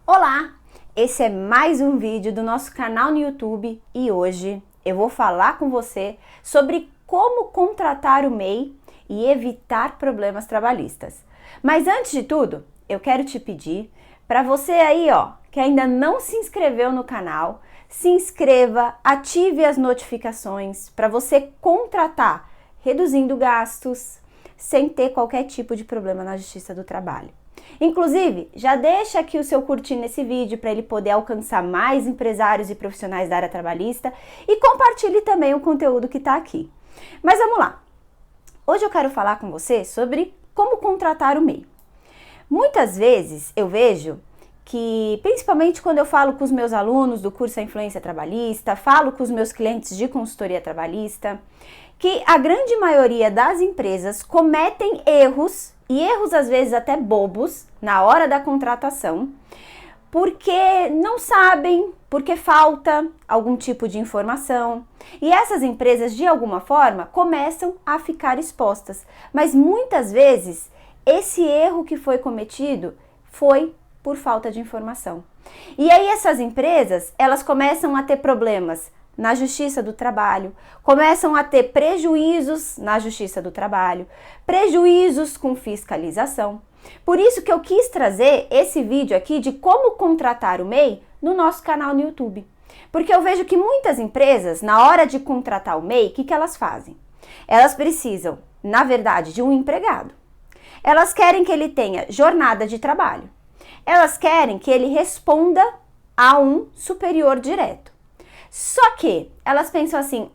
Olá! Esse é mais um vídeo do nosso canal no YouTube e hoje eu vou falar com você sobre como contratar o MEI e evitar problemas trabalhistas. Mas antes de tudo, eu quero te pedir para você aí, que ainda não se inscreveu no canal, se inscreva, ative as notificações para você contratar, reduzindo gastos, sem ter qualquer tipo de problema na Justiça do Trabalho. Inclusive, já deixa aqui o seu curtir nesse vídeo para ele poder alcançar mais empresários e profissionais da área trabalhista e compartilhe também o conteúdo que está aqui. Mas vamos lá! Hoje eu quero falar com você sobre como contratar o MEI. Muitas vezes eu vejo que, principalmente quando eu falo com os meus alunos do curso A Influência Trabalhista, falo com os meus clientes de consultoria trabalhista, que a grande maioria das empresas cometem erros, e erros às vezes até bobos, na hora da contratação, porque não sabem, porque falta algum tipo de informação. E essas empresas, de alguma forma, começam a ficar expostas. Mas muitas vezes, esse erro que foi cometido foi por falta de informação. E aí essas empresas, elas começam a ter problemas na Justiça do Trabalho, começam a ter prejuízos na Justiça do Trabalho, prejuízos com fiscalização. Por isso que eu quis trazer esse vídeo aqui de como contratar o MEI no nosso canal no YouTube. Porque eu vejo que muitas empresas, na hora de contratar o MEI, o que elas fazem? Elas precisam, na verdade, de um empregado. Elas querem que ele tenha jornada de trabalho. Elas querem que ele responda a um superior direto. Só que elas pensam assim,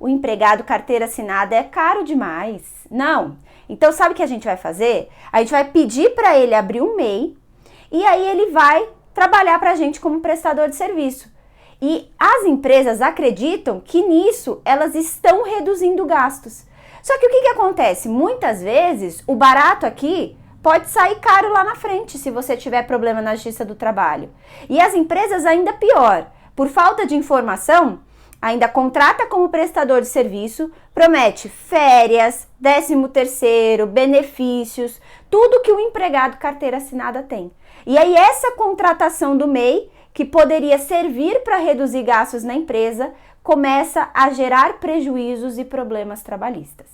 o empregado carteira assinada é caro demais. Não. Então sabe o que a gente vai fazer? A gente vai pedir para ele abrir um MEI e aí ele vai trabalhar para a gente como prestador de serviço. E as empresas acreditam que nisso elas estão reduzindo gastos. Só que o que acontece? Muitas vezes o barato aqui pode sair caro lá na frente se você tiver problema na Justiça do Trabalho. E as empresas ainda pior. Por falta de informação, ainda contrata como prestador de serviço, promete férias, 13º, benefícios, tudo que o empregado carteira assinada tem. E aí essa contratação do MEI, que poderia servir para reduzir gastos na empresa, começa a gerar prejuízos e problemas trabalhistas.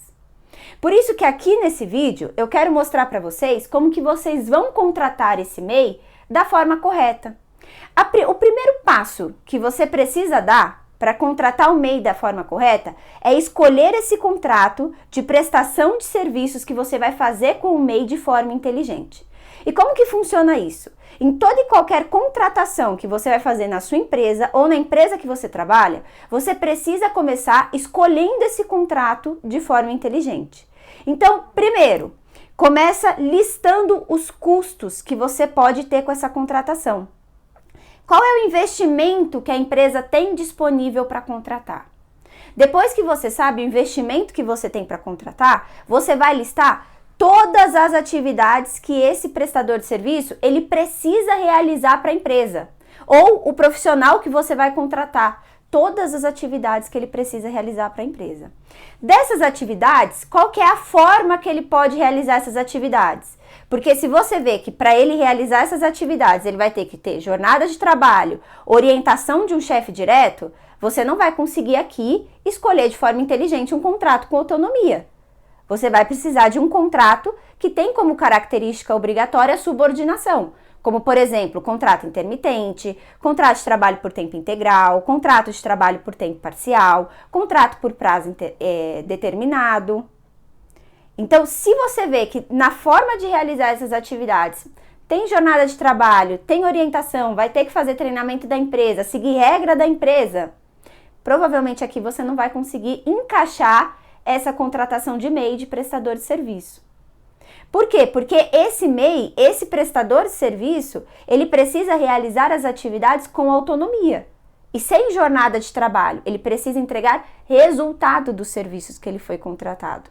Por isso que aqui nesse vídeo eu quero mostrar para vocês como que vocês vão contratar esse MEI da forma correta. O primeiro passo que você precisa dar para contratar o MEI da forma correta é escolher esse contrato de prestação de serviços que você vai fazer com o MEI de forma inteligente. E como que funciona isso? Em toda e qualquer contratação que você vai fazer na sua empresa ou na empresa que você trabalha, você precisa começar escolhendo esse contrato de forma inteligente. Então, primeiro, começa listando os custos que você pode ter com essa contratação. Qual é o investimento que a empresa tem disponível para contratar? Depois que você sabe o investimento que você tem para contratar, você vai listar todas as atividades que esse prestador de serviço ele precisa realizar para a empresa. Ou o profissional que você vai contratar, todas as atividades que ele precisa realizar para a empresa. Dessas atividades, qual que é a forma que ele pode realizar essas atividades? Porque se você vê que para ele realizar essas atividades, ele vai ter que ter jornada de trabalho, orientação de um chefe direto, você não vai conseguir aqui escolher de forma inteligente um contrato com autonomia. Você vai precisar de um contrato que tem como característica obrigatória a subordinação, como, por exemplo, contrato intermitente, contrato de trabalho por tempo integral, contrato de trabalho por tempo parcial, contrato por prazo determinado. Então, se você vê que na forma de realizar essas atividades tem jornada de trabalho, tem orientação, vai ter que fazer treinamento da empresa, seguir regra da empresa, provavelmente aqui você não vai conseguir encaixar essa contratação de MEI, de prestador de serviço. Por quê? Porque esse MEI, esse prestador de serviço, ele precisa realizar as atividades com autonomia e sem jornada de trabalho. Ele precisa entregar resultado dos serviços que ele foi contratado.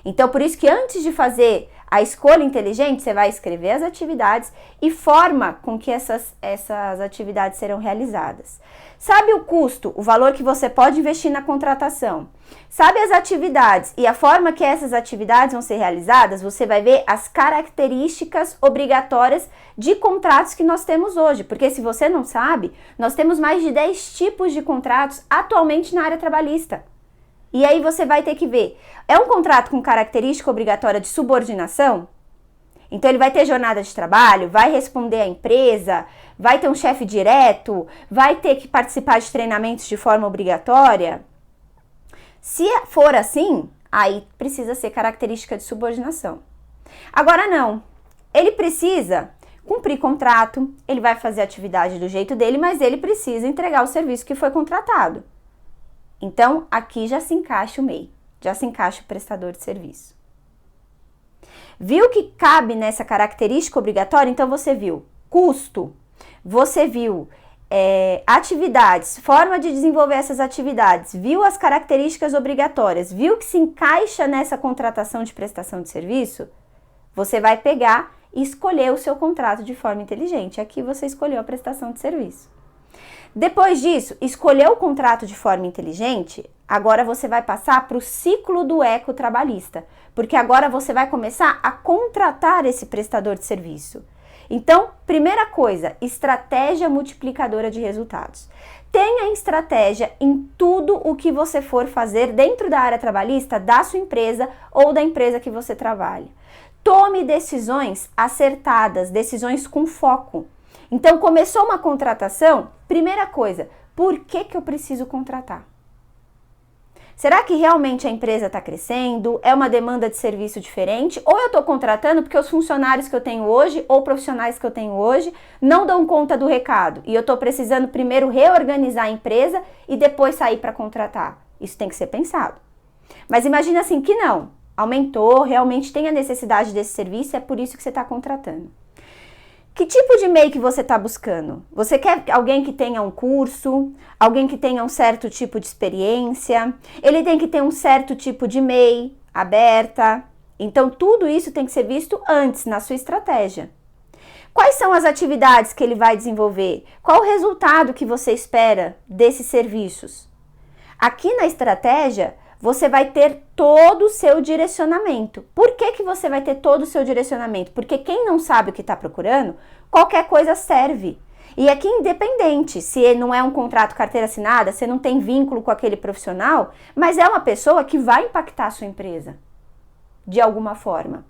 Então, por isso que antes de fazer a escolha inteligente, você vai escrever as atividades e forma com que essas atividades serão realizadas. Sabe o custo, o valor que você pode investir na contratação? Sabe as atividades e a forma que essas atividades vão ser realizadas? Você vai ver as características obrigatórias de contratos que nós temos hoje. Porque se você não sabe, nós temos mais de 10 tipos de contratos atualmente na área trabalhista. E aí você vai ter que ver, é um contrato com característica obrigatória de subordinação? Então ele vai ter jornada de trabalho, vai responder à empresa, vai ter um chefe direto, vai ter que participar de treinamentos de forma obrigatória? Se for assim, aí precisa ser característica de subordinação. Agora não, ele precisa cumprir contrato, ele vai fazer a atividade do jeito dele, mas ele precisa entregar o serviço que foi contratado. Então, aqui já se encaixa o MEI, já se encaixa o prestador de serviço. Viu que cabe nessa característica obrigatória? Então, você viu custo, você viu atividades, forma de desenvolver essas atividades, viu as características obrigatórias, viu que se encaixa nessa contratação de prestação de serviço? Você vai pegar e escolher o seu contrato de forma inteligente. Aqui você escolheu a prestação de serviço. Depois disso, escolheu o contrato de forma inteligente, agora você vai passar para o ciclo do ecotrabalhista, porque agora você vai começar a contratar esse prestador de serviço. Então, primeira coisa, estratégia multiplicadora de resultados. Tenha estratégia em tudo o que você for fazer dentro da área trabalhista da sua empresa ou da empresa que você trabalha. Tome decisões acertadas, decisões com foco. Então, começou uma contratação, primeira coisa, por que eu preciso contratar? Será que realmente a empresa está crescendo? É uma demanda de serviço diferente? Ou eu estou contratando porque os funcionários que eu tenho hoje ou profissionais que eu tenho hoje não dão conta do recado e eu estou precisando primeiro reorganizar a empresa e depois sair para contratar? Isso tem que ser pensado. Mas imagina assim que não, aumentou, realmente tem a necessidade desse serviço, é por isso que você está contratando. Que tipo de MEI que você está buscando? Você quer alguém que tenha um curso, alguém que tenha um certo tipo de experiência, ele tem que ter um certo tipo de MEI aberta. Então, tudo isso tem que ser visto antes na sua estratégia. Quais são as atividades que ele vai desenvolver? Qual o resultado que você espera desses serviços? Aqui na estratégia, você vai ter todo o seu direcionamento. Por que você vai ter todo o seu direcionamento? Porque quem não sabe o que está procurando, qualquer coisa serve. E aqui independente, se não é um contrato carteira assinada, você não tem vínculo com aquele profissional, mas é uma pessoa que vai impactar a sua empresa, de alguma forma.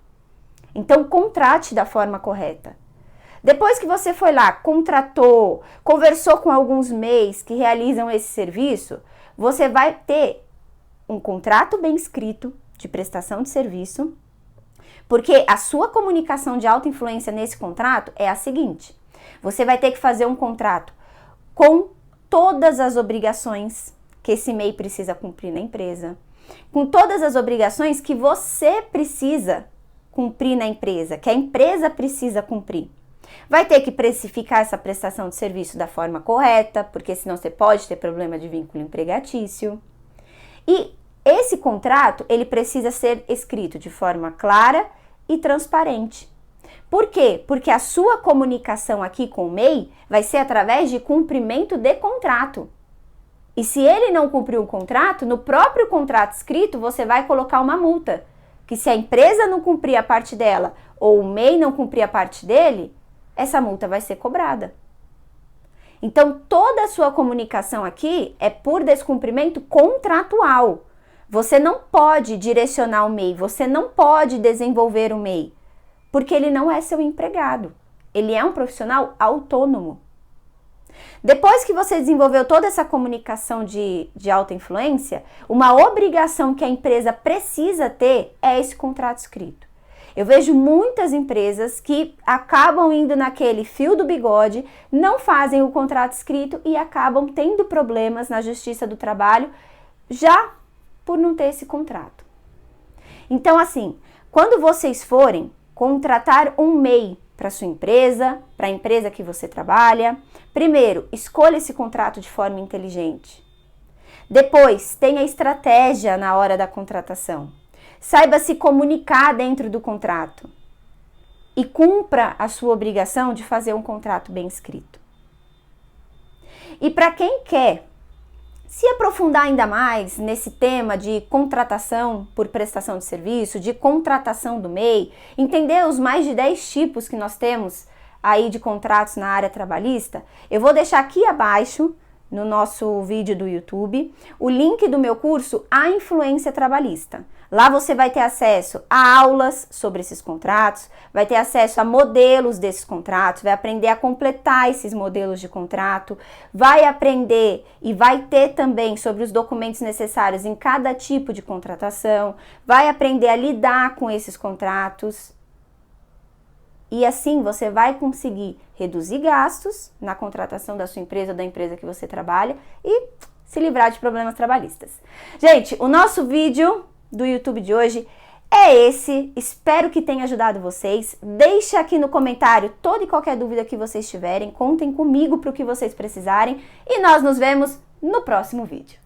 Então, contrate da forma correta. Depois que você foi lá, contratou, conversou com alguns MEIs que realizam esse serviço, você vai ter um contrato bem escrito de prestação de serviço, porque a sua comunicação de alta influência nesse contrato é a seguinte: você vai ter que fazer um contrato com todas as obrigações que esse MEI precisa cumprir na empresa, com todas as obrigações que você precisa cumprir na empresa, que a empresa precisa cumprir. Vai ter que precificar essa prestação de serviço da forma correta, porque senão você pode ter problema de vínculo empregatício. E esse contrato, ele precisa ser escrito de forma clara e transparente. Por quê? Porque a sua comunicação aqui com o MEI vai ser através de cumprimento de contrato. E se ele não cumprir o contrato, no próprio contrato escrito, você vai colocar uma multa. Que se a empresa não cumprir a parte dela ou o MEI não cumprir a parte dele, essa multa vai ser cobrada. Então, toda a sua comunicação aqui é por descumprimento contratual. Você não pode direcionar o MEI, você não pode desenvolver o MEI, porque ele não é seu empregado. Ele é um profissional autônomo. Depois que você desenvolveu toda essa comunicação de alta influência, uma obrigação que a empresa precisa ter é esse contrato escrito. Eu vejo muitas empresas que acabam indo naquele fio do bigode, não fazem o contrato escrito e acabam tendo problemas na Justiça do Trabalho já por não ter esse contrato. Então, assim, quando vocês forem contratar um MEI para sua empresa, para a empresa que você trabalha, primeiro, escolha esse contrato de forma inteligente. Depois, tenha estratégia na hora da contratação. Saiba se comunicar dentro do contrato e cumpra a sua obrigação de fazer um contrato bem escrito. E para quem quer se aprofundar ainda mais nesse tema de contratação por prestação de serviço, de contratação do MEI, entender os mais de 10 tipos que nós temos aí de contratos na área trabalhista, eu vou deixar aqui abaixo, no nosso vídeo do YouTube, o link do meu curso A Influência Trabalhista. Lá você vai ter acesso a aulas sobre esses contratos, vai ter acesso a modelos desses contratos, vai aprender a completar esses modelos de contrato, vai aprender e vai ter também sobre os documentos necessários em cada tipo de contratação, vai aprender a lidar com esses contratos. E assim você vai conseguir reduzir gastos na contratação da sua empresa ou da empresa que você trabalha e se livrar de problemas trabalhistas. Gente, o nosso vídeo do YouTube de hoje é esse. Espero que tenha ajudado vocês. Deixe aqui no comentário toda e qualquer dúvida que vocês tiverem. Contem comigo para o que vocês precisarem. E nós nos vemos no próximo vídeo.